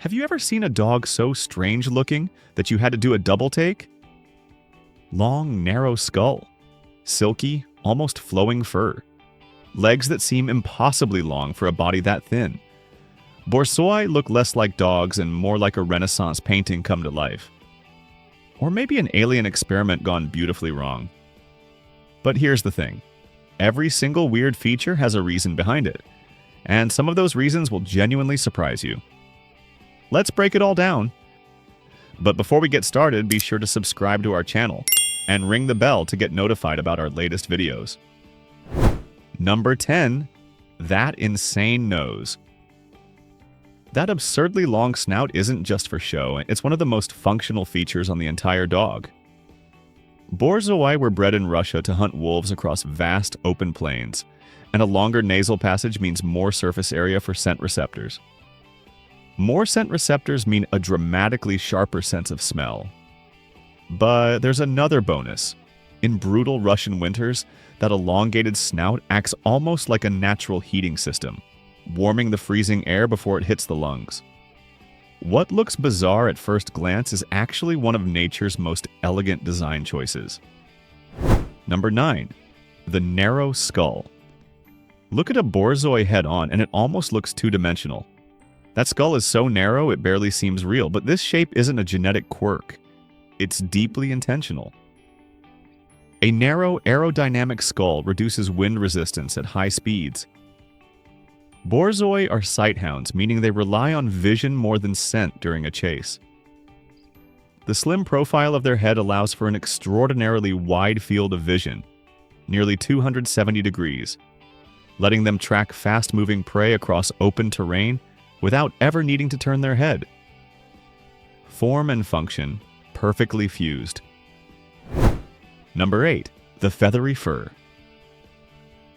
Have you ever seen a dog so strange looking that you had to do a double take? Long, narrow skull, silky, almost flowing fur, legs that seem impossibly long for a body that thin. Borzoi look less like dogs and more like a Renaissance painting come to life. Or maybe an alien experiment gone beautifully wrong. But here's the thing. Every single weird feature has a reason behind it, and some of those reasons will genuinely surprise you. Let's break it all down. But before we get started, be sure to subscribe to our channel and ring the bell to get notified about our latest videos. Number 10. That insane nose. That absurdly long snout isn't just for show, it's one of the most functional features on the entire dog. Borzoi were bred in Russia to hunt wolves across vast open plains, and a longer nasal passage means more surface area for scent receptors. More scent receptors mean a dramatically sharper sense of smell. But there's another bonus. In brutal Russian winters, that elongated snout acts almost like a natural heating system, warming the freezing air before it hits the lungs. What looks bizarre at first glance is actually one of nature's most elegant design choices. Number 9. The narrow skull. Look at a Borzoi head-on and it almost looks two-dimensional. That skull is so narrow it barely seems real, but this shape isn't a genetic quirk. It's deeply intentional. A narrow aerodynamic skull reduces wind resistance at high speeds. Borzoi are sighthounds, meaning they rely on vision more than scent during a chase. The slim profile of their head allows for an extraordinarily wide field of vision, nearly 270 degrees, letting them track fast-moving prey across open terrain without ever needing to turn their head. Form and function perfectly fused. Number 8. The feathery fur.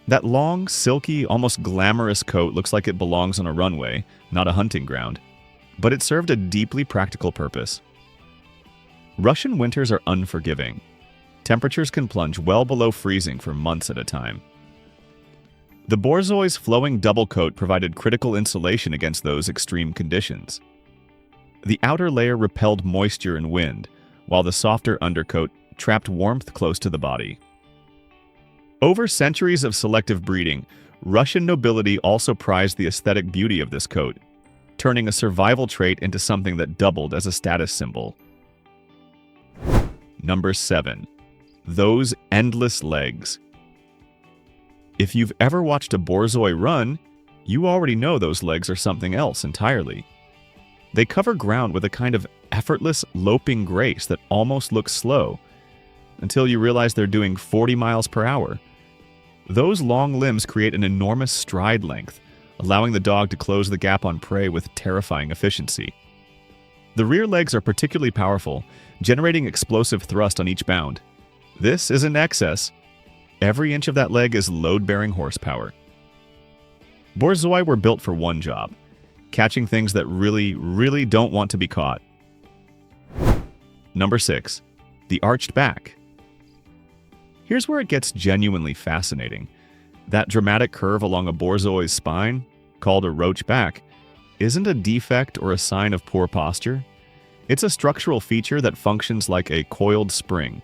That long, silky, almost glamorous coat looks like it belongs on a runway, not a hunting ground, but it served a deeply practical purpose. Russian winters are unforgiving. Temperatures can plunge well below freezing for months at a time. The Borzoi's flowing double coat provided critical insulation against those extreme conditions. The outer layer repelled moisture and wind, while the softer undercoat trapped warmth close to the body. Over centuries of selective breeding, Russian nobility also prized the aesthetic beauty of this coat, turning a survival trait into something that doubled as a status symbol. Number 7. Those endless legs. If you've ever watched a Borzoi run, you already know those legs are something else entirely. They cover ground with a kind of effortless, loping grace that almost looks slow, until you realize they're doing 40 miles per hour. Those long limbs create an enormous stride length, allowing the dog to close the gap on prey with terrifying efficiency. The rear legs are particularly powerful, generating explosive thrust on each bound. This isn't excess. Every inch of that leg is load-bearing horsepower. Borzoi were built for one job: catching things that really don't want to be caught. Number 6. The arched back. Here's where it gets genuinely fascinating. That dramatic curve along a Borzoi's spine, called a roach back, isn't a defect or a sign of poor posture. It's a structural feature that functions like a coiled spring.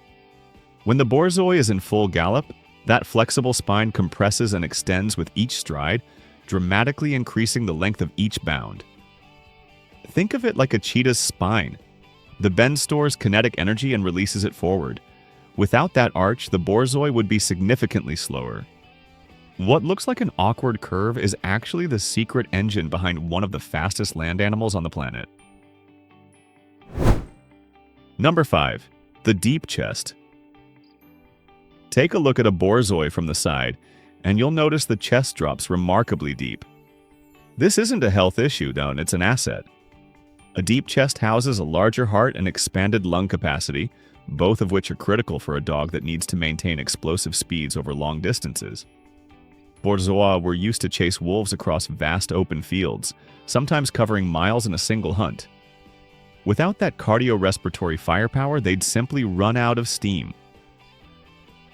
When the Borzoi is in full gallop, that flexible spine compresses and extends with each stride, dramatically increasing the length of each bound. Think of it like a cheetah's spine. The bend stores kinetic energy and releases it forward. Without that arch, the Borzoi would be significantly slower. What looks like an awkward curve is actually the secret engine behind one of the fastest land animals on the planet. Number 5. The deep chest. Take a look at a Borzoi from the side, and you'll notice the chest drops remarkably deep. This isn't a health issue, though, it's an asset. A deep chest houses a larger heart and expanded lung capacity, both of which are critical for a dog that needs to maintain explosive speeds over long distances. Borzois were used to chase wolves across vast open fields, sometimes covering miles in a single hunt. Without that cardiorespiratory firepower, they'd simply run out of steam.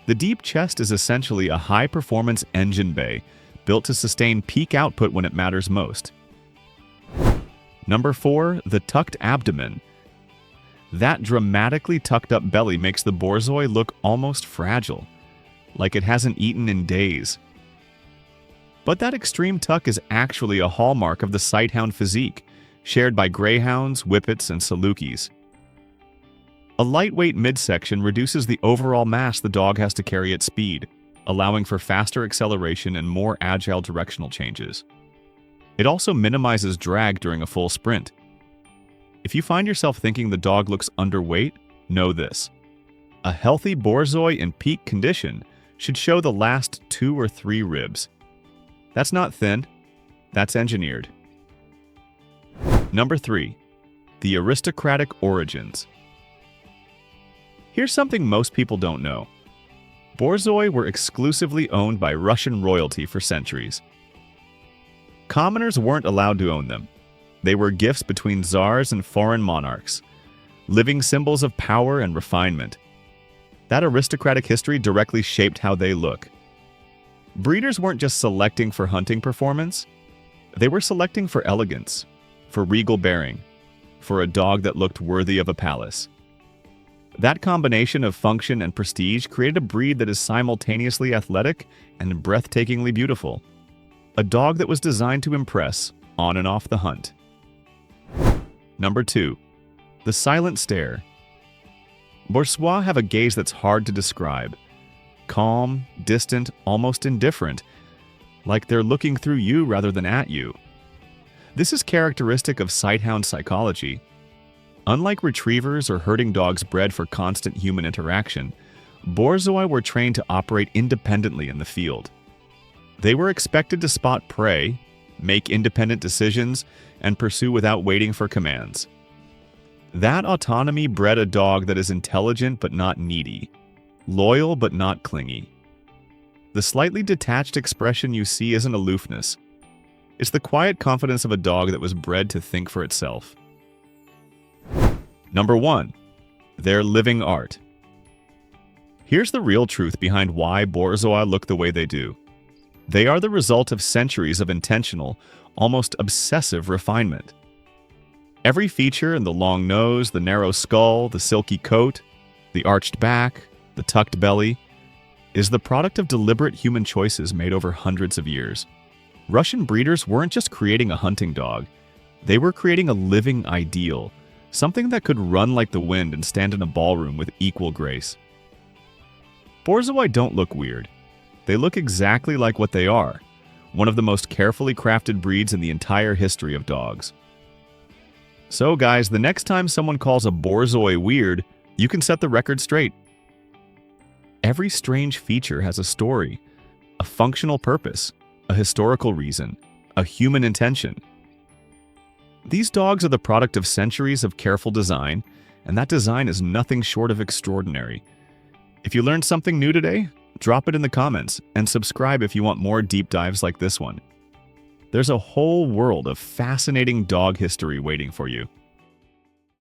The deep chest is essentially a high-performance engine bay, built to sustain peak output when it matters most. Number 4, the tucked abdomen. That dramatically tucked up belly makes the Borzoi look almost fragile, like it hasn't eaten in days. But that extreme tuck is actually a hallmark of the sighthound physique, shared by greyhounds, whippets, and salukis. A lightweight midsection reduces the overall mass the dog has to carry at speed, allowing for faster acceleration and more agile directional changes. It also minimizes drag during a full sprint. If you find yourself thinking the dog looks underweight, know this. A healthy Borzoi in peak condition should show the last 2 or 3 ribs. That's not thin, that's engineered. Number 3, the aristocratic origins. Here's something most people don't know. Borzoi were exclusively owned by Russian royalty for centuries. Commoners weren't allowed to own them. They were gifts between czars and foreign monarchs, living symbols of power and refinement. That aristocratic history directly shaped how they look. Breeders weren't just selecting for hunting performance, they were selecting for elegance, for regal bearing, for a dog that looked worthy of a palace. That combination of function and prestige created a breed that is simultaneously athletic and breathtakingly beautiful. A dog that was designed to impress on and off the hunt. Number 2, the silent stare. Borzois have a gaze that's hard to describe. Calm, distant, almost indifferent, like they're looking through you rather than at you. This is characteristic of sighthound psychology. Unlike retrievers or herding dogs bred for constant human interaction, Borzoi were trained to operate independently in the field. They were expected to spot prey, make independent decisions, and pursue without waiting for commands. That autonomy bred a dog that is intelligent but not needy, loyal but not clingy. The slightly detached expression you see isn't aloofness. It's the quiet confidence of a dog that was bred to think for itself. Number 1, their living art. Here's the real truth behind why Borzoi look the way they do. They are the result of centuries of intentional, almost obsessive refinement. Every feature in the long nose, the narrow skull, the silky coat, the arched back, the tucked belly, is the product of deliberate human choices made over hundreds of years. Russian breeders weren't just creating a hunting dog, they were creating a living ideal, something that could run like the wind and stand in a ballroom with equal grace. Borzoi don't look weird. They look exactly like what they are, one of the most carefully crafted breeds in the entire history of dogs. So guys, the next time someone calls a Borzoi weird, you can set the record straight. Every strange feature has a story, a functional purpose, a historical reason, a human intention. These dogs are the product of centuries of careful design, and that design is nothing short of extraordinary. If you learned something new today, drop it in the comments and subscribe if you want more deep dives like this one. There's a whole world of fascinating dog history waiting for you.